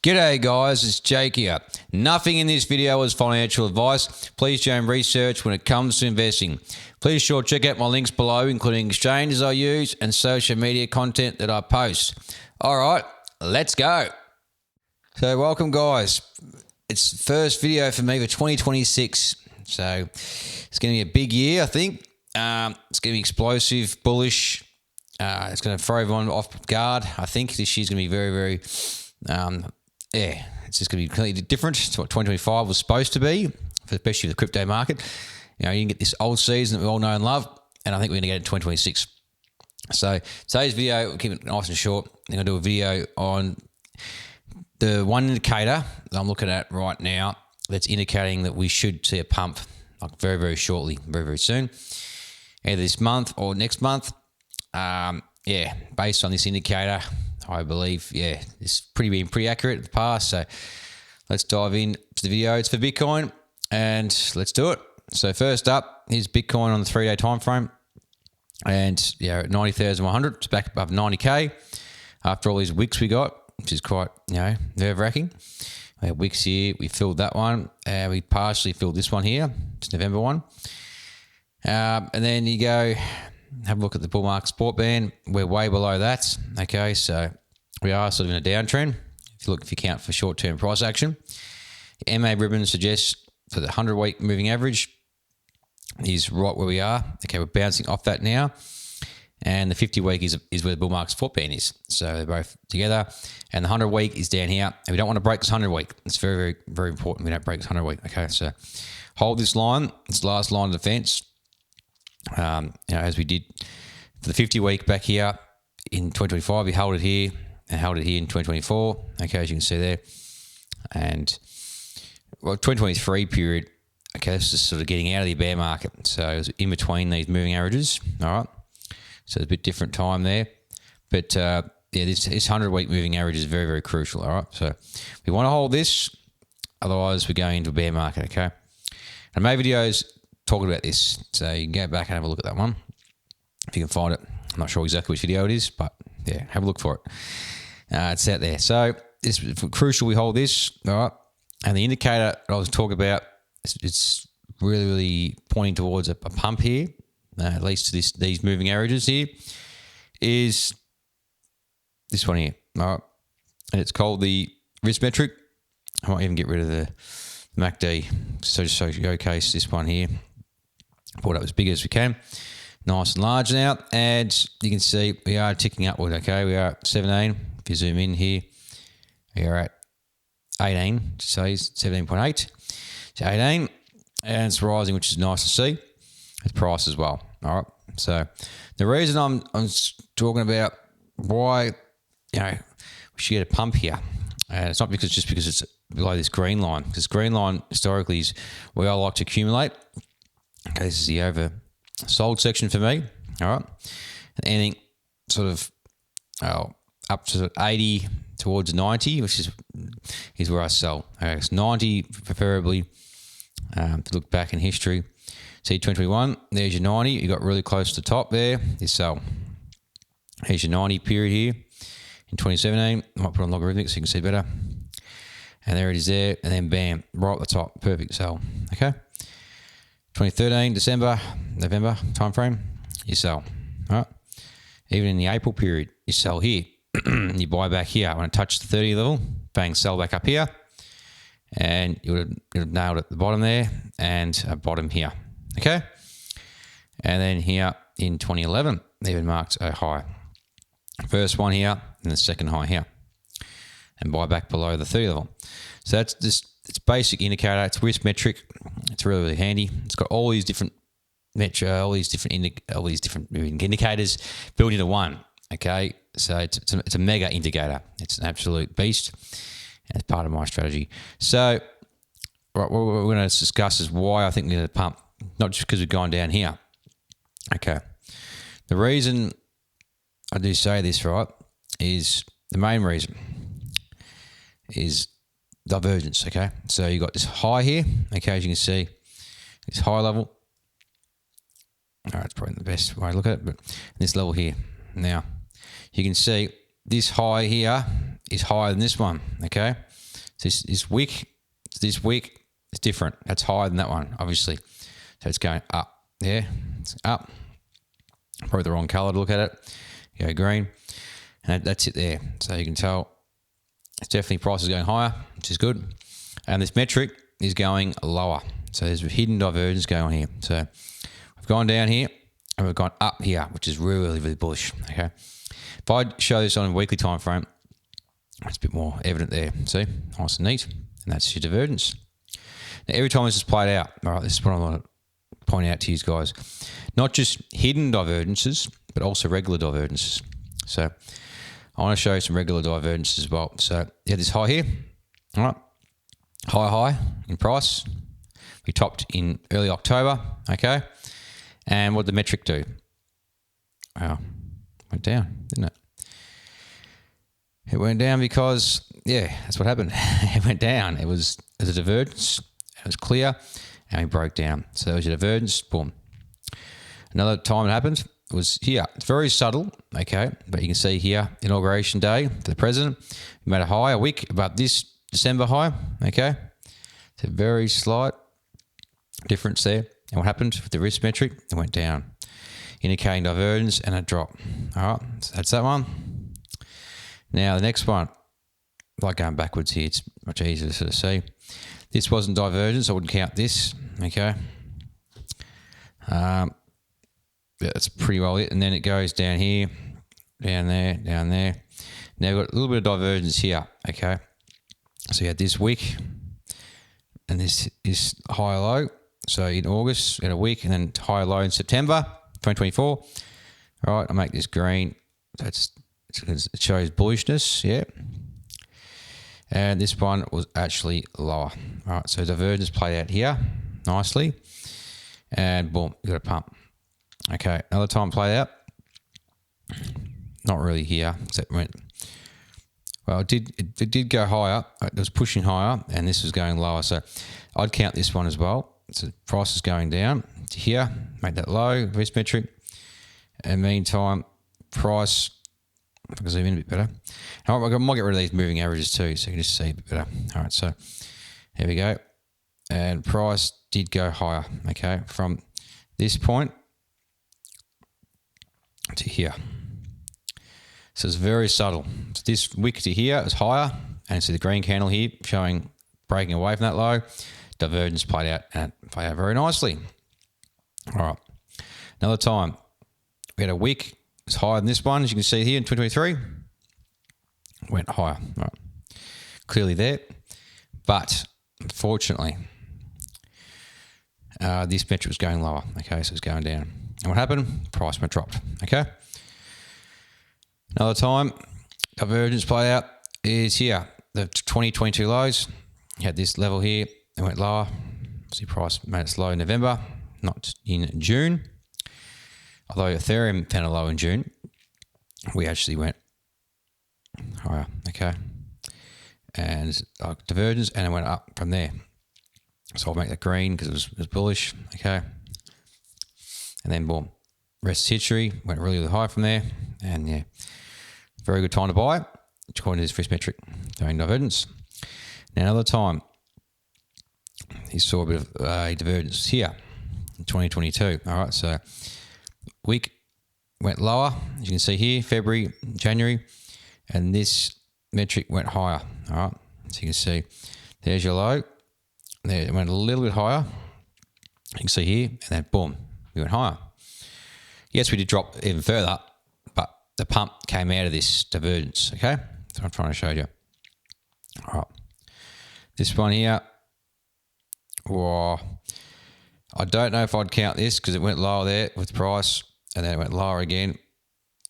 G'day guys, it's Jake here. Nothing in this video is financial advice. Please do your own research when it comes to investing. Please sure check out my links below, including exchanges I use and social media content that I post. All right, let's go. So welcome guys. It's the first video for me for 2026. So it's going to be a big year, I think. It's going to be explosive, bullish. It's going to throw everyone off guard. I think this year's going to be very, it's just going to be completely different to what 2025 was supposed to be, especially the crypto market. You know, you can get this old season that we all know and love, and I think we're going to get it in 2026. So today's video, we'll keep it nice and short. I'm going to do a video on the one indicator that I'm looking at right now that's indicating that we should see a pump like very shortly, very soon, either this month or next month. Based on this indicator, I believe, it's been pretty accurate in the past. So let's dive into the video. It's for Bitcoin, and let's do it. So first up, here's Bitcoin on the 3-day time frame, and at 90,100, it's back above 90k after all these wicks we got, which is quite nerve-wracking. We had wicks here, we filled that one, and we partially filled this one here. It's November one, and then you go. Have a look at the bull market support band. We're way below that. Okay, so we are sort of in a downtrend. If you count for short-term price action, the MA ribbon suggests for the 100-week moving average is right where we are. Okay, we're bouncing off that now, and the 50-week is where the bull market support band is. So they're both together, and the 100-week is down here, and we don't want to break this 100-week. It's very important we don't break this 100-week. Okay, so hold this line. It's the last line of defense. As we did for the 50-week back here in 2025, we held it here and held it here in 2024. Okay, as you can see there. And 2023 period, okay, this is sort of getting out of the bear market. So it was in between these moving averages. All right. So it's a bit different time there. But this 100-week moving average is very crucial. All right. So we want to hold this, otherwise we're going into a bear market. Okay. I made videos talking about this, so you can go back and have a look at that one if you can find it. I'm not sure exactly which video it is, but have a look for it. It's out there. So it's crucial we hold this, all right? And the indicator that I was talking about, it's really pointing towards a pump here, at least to these moving averages here, is this one here, all right? And it's called the risk metric. I might even get rid of the MACD, so just showcase this one here. Put it up as big as we can, nice and large now, and you can see we are ticking upward. Okay, we are at 17. If you zoom in here, we are at 18. So 17.8 to 18, and it's rising, which is nice to see. It's price as well. All right. So the reason I'm talking about why we should get a pump here, and it's not because it's below this green line. Because green line historically is where I like to accumulate. Okay, this is the oversold section for me. All right. And anything sort of up to 80 towards 90, which is where I sell. Okay, it's 90 preferably. To look back in history, see 2021, there's your 90. You got really close to the top there. You sell. Here's your 90 period here in 2017. I might put on logarithmic so you can see better. And there it is there. And then bam, right at the top. Perfect sell. Okay. 2013, December, November timeframe, you sell. All right. Even in the April period, you sell here. You buy back here. When it touched the 30 level, bang, sell back up here. And you would have nailed it at the bottom there and a bottom here. Okay. And then here in 2011, even marked a high. First one here and the second high here. And buy back below the 30 level. So that's just, it's basic indicator. It's risk metric. It's really handy. It's got all these different all these different indicators built into one. Okay, so it's a mega indicator. It's an absolute beast. And it's part of my strategy. So what we're going to discuss is why I think we're going to pump, not just because we've gone down here. Okay, the reason I do say this, right, is the main reason is divergence. Okay, so you got this high here. Okay, as you can see, this high level. All right, it's probably the best way to look at it, but this level here. Now, you can see this high here is higher than this one, okay? So this wick is different. That's higher than that one, obviously. So it's going up there. It's up. Probably the wrong color to look at it. Go green. And that's it there. So you can tell it's definitely price is going higher, which is good. And this metric is going lower. So there's a hidden divergence going on here. So we've gone down here and we've gone up here, which is really, really bullish, okay? If I show this on a weekly time frame, it's a bit more evident there. See, nice and neat. And that's your divergence. Now, every time this is played out, all right, this is what I want to point out to you guys. Not just hidden divergences, but also regular divergences. So I want to show you some regular divergences as well. So you had this high here, all right? High in price. We topped in early October, okay? And what did the metric do? Wow, went down, didn't it? It went down because, yeah, that's what happened. It went down. It was a divergence. It was clear, and we broke down. So there was your divergence, boom. Another time it happened was here. It's very subtle, okay, but you can see here, inauguration day for the president. We made a high, a wick above this December high, okay? It's a very slight difference there. And what happened with the risk metric? It went down, indicating divergence and a drop. All right, so that's that one. Now the next one, like going backwards here, it's much easier to sort of see. This wasn't divergence, I wouldn't count this, okay? Yeah, that's pretty well it. And then it goes down here, down there, down there. Now we've got a little bit of divergence here, okay? So you had this wick and this is high low. So in August, we had a week, and then high low in September 2024. All right, I'll make this green. It shows bullishness, yeah. And this one was actually lower. All right, so divergence played out here nicely. And boom, you got a pump. Okay, another time played out. Not really here, except went. Well, it did go higher. It was pushing higher, and this was going lower. So I'd count this one as well. So price is going down to here, make that low, risk metric. And meantime, price, if I can zoom in a bit better. I might get rid of these moving averages too, so you can just see a bit better. All right, so here we go. And price did go higher, okay, from this point to here. So it's very subtle. So this wick to here is higher, and so the green candle here showing breaking away from that low. Divergence played out, and it played out very nicely. All right. Another time, we had a wick. It's higher than this one, as you can see here in 2023. Went higher. All right. Clearly there. But unfortunately, this metric was going lower. Okay, so it's going down. And what happened? Price went dropped. Okay. Another time, divergence played out is here. The 2022 lows. You had this level here. It went lower. See, price made its low in November, not in June. Although Ethereum found a low in June, we actually went higher, okay? And divergence, and it went up from there. So I'll make that green because it was bullish, okay? And then boom, rest of history, went really, really high from there. And yeah, very good time to buy it, according to this risk metric, doing divergence. Now another time, he saw a bit of a divergence here in 2022. All right, so week went lower, as you can see here, February, January, and this metric went higher. All right, so you can see there's your low. There it went a little bit higher. You can see here, and then boom, we went higher. Yes, we did drop even further, but the pump came out of this divergence. Okay, that's what I'm trying to show you. All right, this one here. Well, I don't know if I'd count this because it went lower there with the price, and then it went lower again.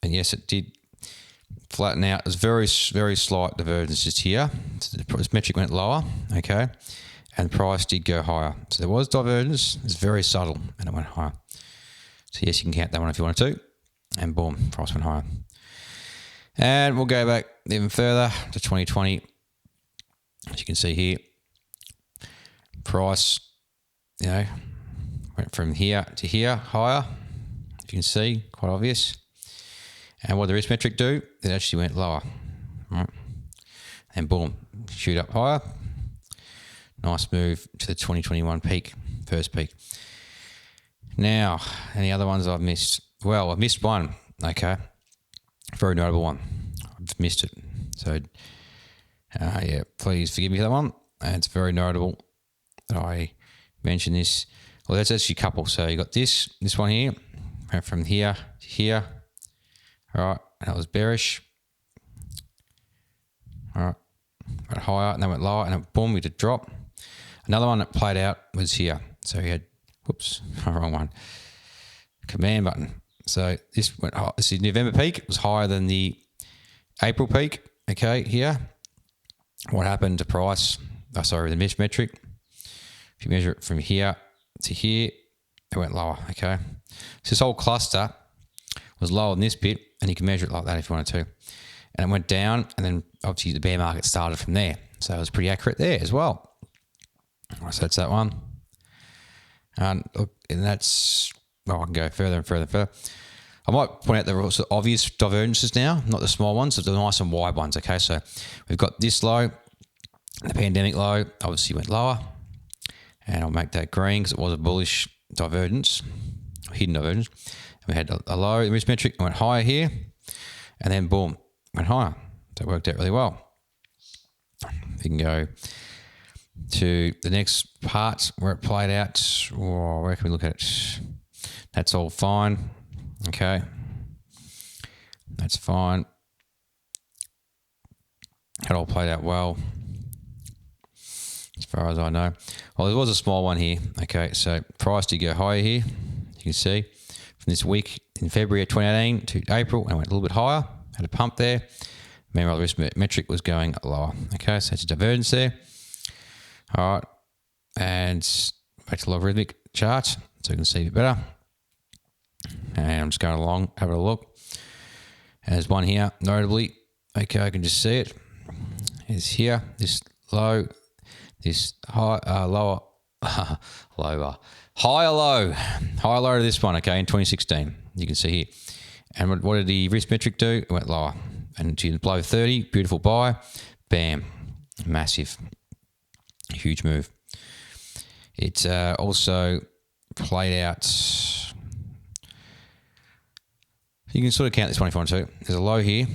And yes, it did flatten out. There's very, very slight divergence just here. So this metric went lower, okay, and the price did go higher. So there was divergence. It's very subtle, and it went higher. So yes, you can count that one if you want to. And boom, price went higher. And we'll go back even further to 2020. As you can see here, price, you know, went from here to here, higher. If you can see, quite obvious. And what did the risk metric do? It actually went lower. Right. and boom, shoot up higher. Nice move to the 2021 peak, first peak. Now, any other ones I've missed? Well, I've missed one, okay. Very notable one. I've missed it. So, yeah, please forgive me for that one. And it's very notable that I mentioned this. Well, that's actually a couple. So you got this one here, from here to here. All right, that was bearish. All right, went higher and then went lower, and then boom, we did drop. Another one that played out was here. So we had, whoops, wrong one. Command button. So this went, this is November peak. It was higher than the April peak. Okay, here. What happened to price? Oh, sorry, the metric. If you measure it from here to here, it went lower. Okay, so this whole cluster was lower than this bit, and you can measure it like that if you wanted to. And it went down, and then obviously the bear market started from there. So it was pretty accurate there as well. All right, so that's that one. And look, and that's, well, I can go further and further and further. I might point out the obvious divergences now, not the small ones, but the nice and wide ones. Okay, so we've got this low, the pandemic low, obviously went lower, and I'll make that green because it was a bullish divergence, hidden divergence. And we had a low risk metric, went higher here, and then boom, went higher. So it worked out really well. We can go to the next part where it played out. Oh, where can we look at it? That's all fine. Okay, that's fine. It all played out well, as far as I know. Well, there was a small one here. Okay, so price did go higher here. You can see from this week in February of 2018 to April, and went a little bit higher. Had a pump there. Meanwhile, the risk metric was going lower. Okay, so it's a divergence there. All right, and back to logarithmic charts so you can see it better. And I'm just going along, having a look. And there's one here, notably. Okay, I can just see it. It's here, this low, this high, lower, lower, higher low to this one, okay, in 2016. You can see here. And what did the risk metric do? It went lower. And to below 30, beautiful buy. Bam, massive, huge move. It also played out. You can sort of count this one if you want to. There's a low here,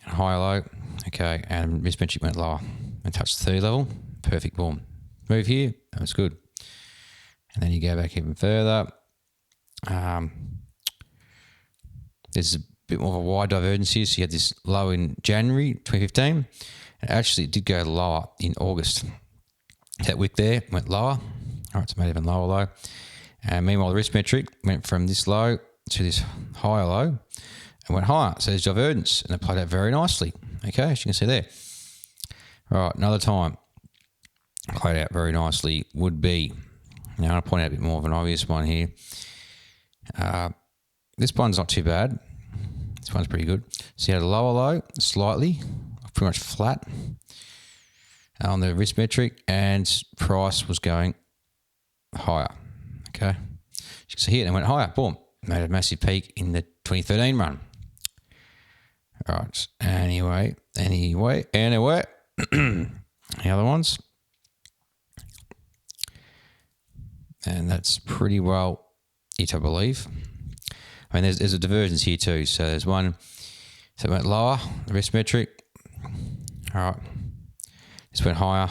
a higher low, okay, and risk metric went lower and touched the 30 level. Perfect, boom. Move here, that was good. And then you go back even further. There's a bit more of a wide divergence here. So you had this low in January 2015. And actually, it did go lower in August. That wick there went lower. All right, it's made even lower low. And meanwhile, the risk metric went from this low to this higher low and went higher. So there's divergence, and it played out very nicely. Okay, as you can see there. All right, another time played out very nicely would be, now I'll point out a bit more of an obvious one here. This one's not too bad. This one's pretty good. So you had a lower low, slightly, pretty much flat on the risk metric, and price was going higher. Okay, as you can see here, it went higher, boom. Made a massive peak in the 2013 run. All right. Anyway. Any other ones? And that's pretty well it, I believe. I mean, there's a divergence here too. So there's one, so it went lower, the risk metric. All right. This went higher.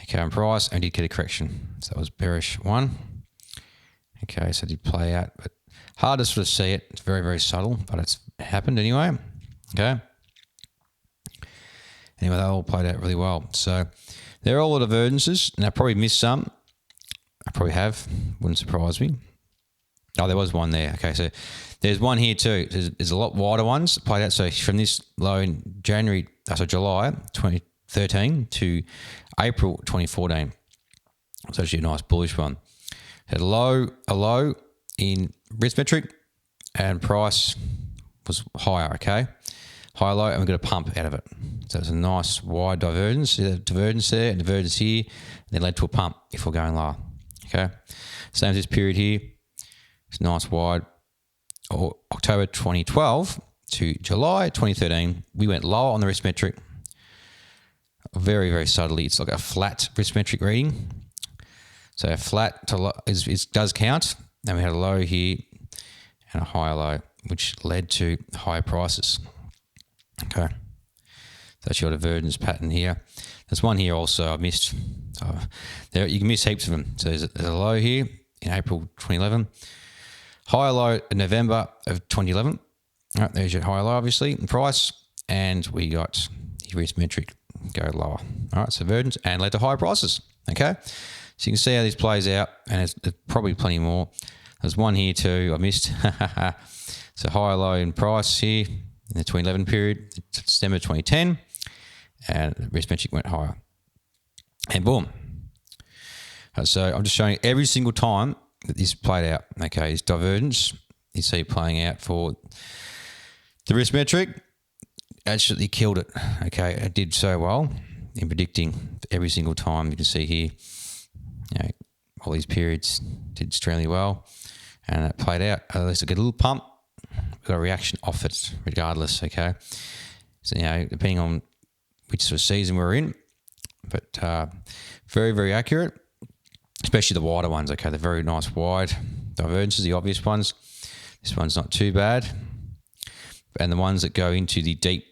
Okay, on price, and did get a correction. So that was bearish one. Okay, so it did play out, but hard to sort of see it. It's very, very subtle, but it's happened anyway. Okay. Anyway, they all played out really well. So they're all the divergences, and I probably missed some. I probably have. Wouldn't surprise me. Oh, there was one there. Okay, so there's one here too. There's a lot wider ones played out. So from this low in July 2013 to April 2014. It's actually a nice bullish one. Had a low in risk metric, and price was higher, okay? Higher low, and we got a pump out of it. So it's a nice wide divergence. Divergence there and divergence here, and then led to a pump if we're going lower, okay? Same as this period here. It's nice wide. October 2012 to July 2013, we went lower on the risk metric. very, very subtly. It's like a flat rismetric reading. So a flat to low does count. And we had a low here and a higher low, which led to higher prices. Okay. That's your divergence pattern here. There's one here also I missed. There you can miss heaps of them. So there's a low here in April 2011. Higher low in November of 2011. All right, there's your higher low, obviously, in price. And we got your rismetric go lower. All right, so divergence and led to higher prices. Okay. So you can see how this plays out, and there's probably plenty more. There's one here too I missed. So higher low in price here in the 2011 period, December 2010, and the rismetric went higher. And boom. So I'm just showing you every single time that this played out. Okay, this divergence, you see playing out for the rismetric, absolutely killed it. Okay, it did so well in predicting every single time. You can see here, you know, all these periods did extremely well, and it played out. At least it got a little pump. We got a reaction off it regardless. Okay, so you know, depending on which sort of season we're in, but very, very accurate, especially the wider ones. Okay, the very nice wide divergences, the obvious ones. This one's not too bad, and the ones that go into the deep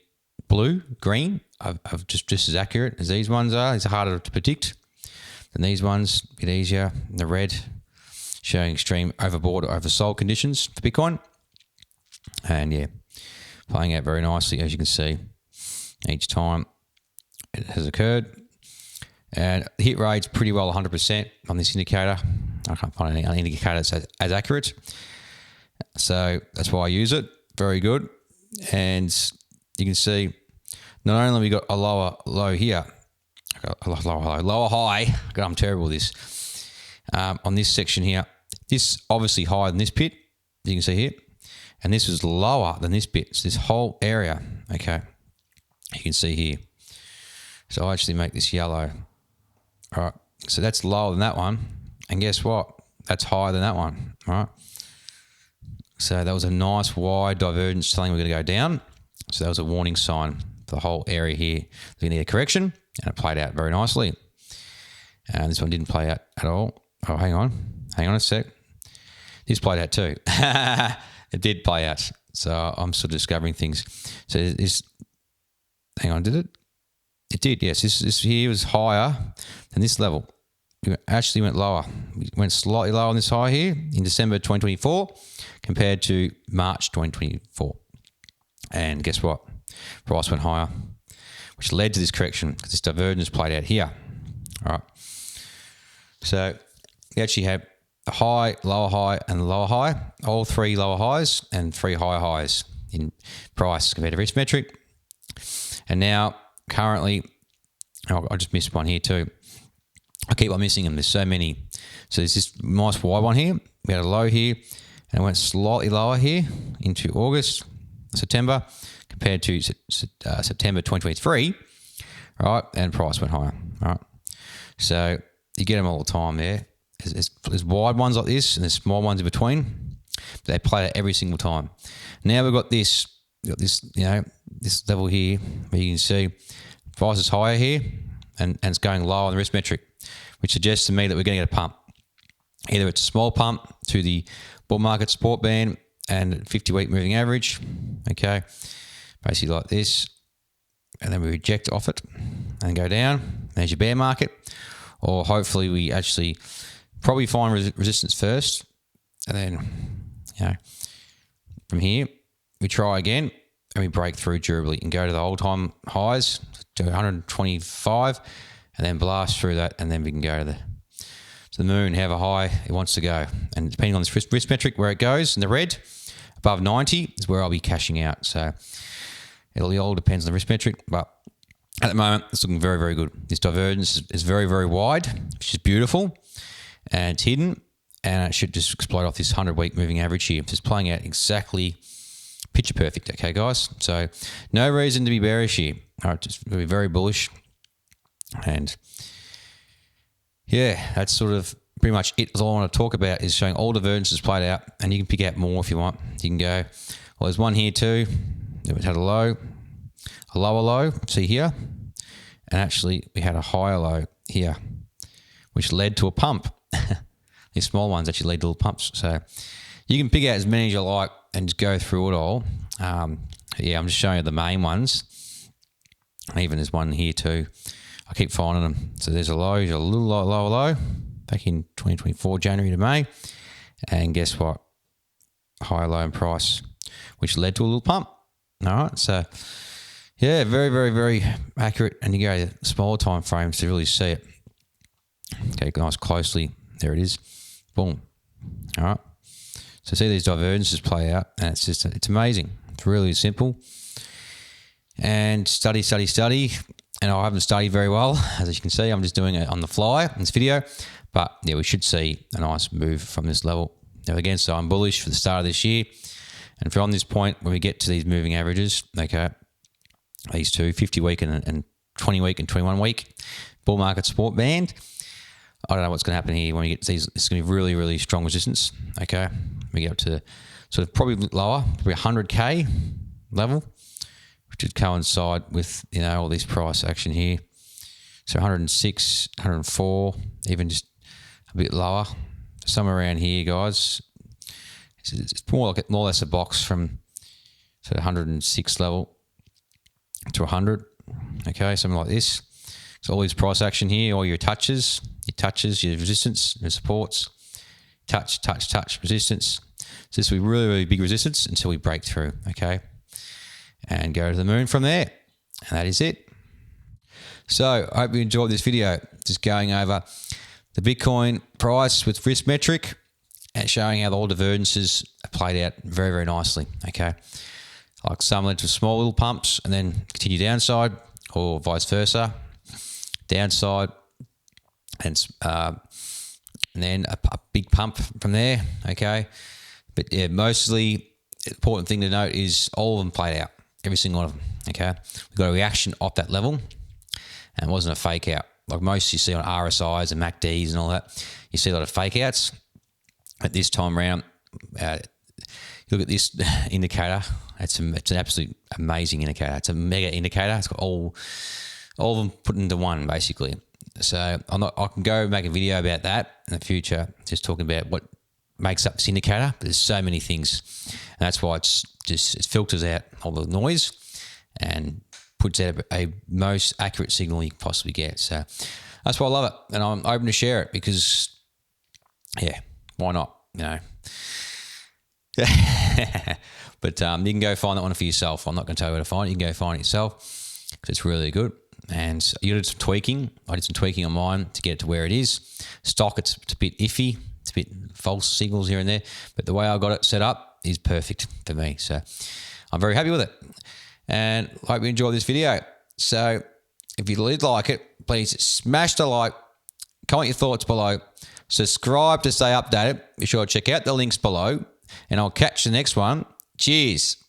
blue, green, are just as accurate as these ones are. It's harder to predict than these ones, a bit easier. The red showing extreme overbought or oversold conditions for Bitcoin. And yeah, playing out very nicely, as you can see, each time it has occurred. And the hit rate's pretty well 100% on this indicator. I can't find any indicator that's as accurate. So that's why I use it. Very good. And you can see not only we got a lower low here, lower high. God, I'm terrible with this. On this section here, this obviously higher than this pit, you can see here, and this was lower than this bit. So this whole area, okay, you can see here. So I actually make this yellow. All right, so that's lower than that one, and guess what? That's higher than that one. All right. So that was a nice wide divergence telling we're going to go down. So that was a warning sign for the whole area here. We need a correction, and it played out very nicely. And this one didn't play out at all. Oh, hang on a sec. This played out too. It did play out. So I'm sort of discovering things. So this, hang on, did it? It did, yes. This here was higher than this level. It actually went lower. We went slightly lower on this high here in December 2024 compared to March 2024. And guess what? Price went higher, which led to this correction because this divergence played out here. All right. So we actually have a high, lower high, and lower high. All three lower highs and three higher highs in price compared to rismetric. And now currently, I just missed one here too. I keep on missing them. There's so many. So there's this nice wide one here. We had a low here, and it went slightly lower here into September, compared to September 2023, right? And price went higher, right? So you get them all the time there. There's wide ones like this, and there's small ones in between. But they play it every single time. Now we've got this, you know, this level here where you can see price is higher here, and it's going lower on the rismetric, which suggests to me that we're going to get a pump. Either it's a small pump to the bull market support band and 50-week moving average, okay, basically like this, and then we reject off it and go down. There's your bear market, or hopefully we actually probably find resistance first, and then, you know, from here we try again and we break through durably and go to the all-time highs to 125, and then blast through that, and then we can go to the moon, have a high it wants to go. And depending on this risk metric where it goes in the red, above 90 is where I'll be cashing out. So it all depends on the risk metric, but at the moment it's looking very, very good. This divergence is very, very wide, which is beautiful, and it's hidden, and it should just explode off this 100-week moving average here. It's playing out exactly picture perfect, okay, guys? So no reason to be bearish here. All right, just be very bullish. And yeah, that's sort of pretty much it. All I want to talk about is showing all divergences played out, and you can pick out more if you want. You can go, well, there's one here too. It had a low, a lower low, see here, and actually we had a higher low here, which led to a pump. These small ones actually lead to little pumps. So you can pick out as many as you like and just go through it all. Yeah, I'm just showing you the main ones. Even there's one here too. I keep finding them. So there's a low, there's a little lower low back in 2024, January to May. And guess what? Higher low in price, which led to a little pump. All right, so yeah, very, very, very accurate. And you go to smaller time frames to really see it. Okay, nice closely. There it is. Boom. All right. So see these divergences play out, and it's amazing. It's really simple. And study. And I haven't studied very well, as you can see. I'm just doing it on the fly in this video. But yeah, we should see a nice move from this level. Now again, so I'm bullish for the start of this year. And from this point, when we get to these moving averages, okay, these two, 50-week and 20-week and 21-week bull market support band, I don't know what's going to happen here when we get to these. It's going to be really, really strong resistance, okay? We get up to sort of probably lower, probably 100K level, which would coincide with, you know, all this price action here. So 106, 104, even just a bit lower. Somewhere around here, guys. It's more or less a box from sort of 106 level to 100. Okay, something like this. So all this price action here, all your touches, your resistance, your supports, touch, resistance. So this will be really, really big resistance until we break through, okay? And go to the moon from there. And that is it. So I hope you enjoyed this video. Just going over the Bitcoin price with risk metric and showing how all divergences are played out very, very nicely, okay? Like some led to small little pumps and then continue downside, or vice versa. Downside and then a big pump from there, okay? But yeah, mostly the important thing to note is all of them played out, every single one of them, okay? We got a reaction off that level and it wasn't a fake out. Like most you see on RSIs and MACDs and all that, you see a lot of fake outs. At this time around, look at this indicator. It's an absolute amazing indicator. It's a mega indicator. It's got all of them put into one, basically. So I can go make a video about that in the future, just talking about what makes up this indicator. But there's so many things, and that's why it filters out all the noise and puts out a most accurate signal you can possibly get. So that's why I love it, and I'm open to share it because, yeah, why not? You know. But you can go find that one for yourself. I'm not going to tell you where to find it. You can go find it yourself because it's really good. And you did some tweaking. I did some tweaking on mine to get it to where it is. Stock, it's a bit iffy. It's a bit false signals here and there. But the way I got it set up is perfect for me. So I'm very happy with it. And I hope you enjoyed this video. So if you did like it, please smash the like, comment your thoughts below, subscribe to stay updated. Be sure to check out the links below, and I'll catch the next one. Cheers.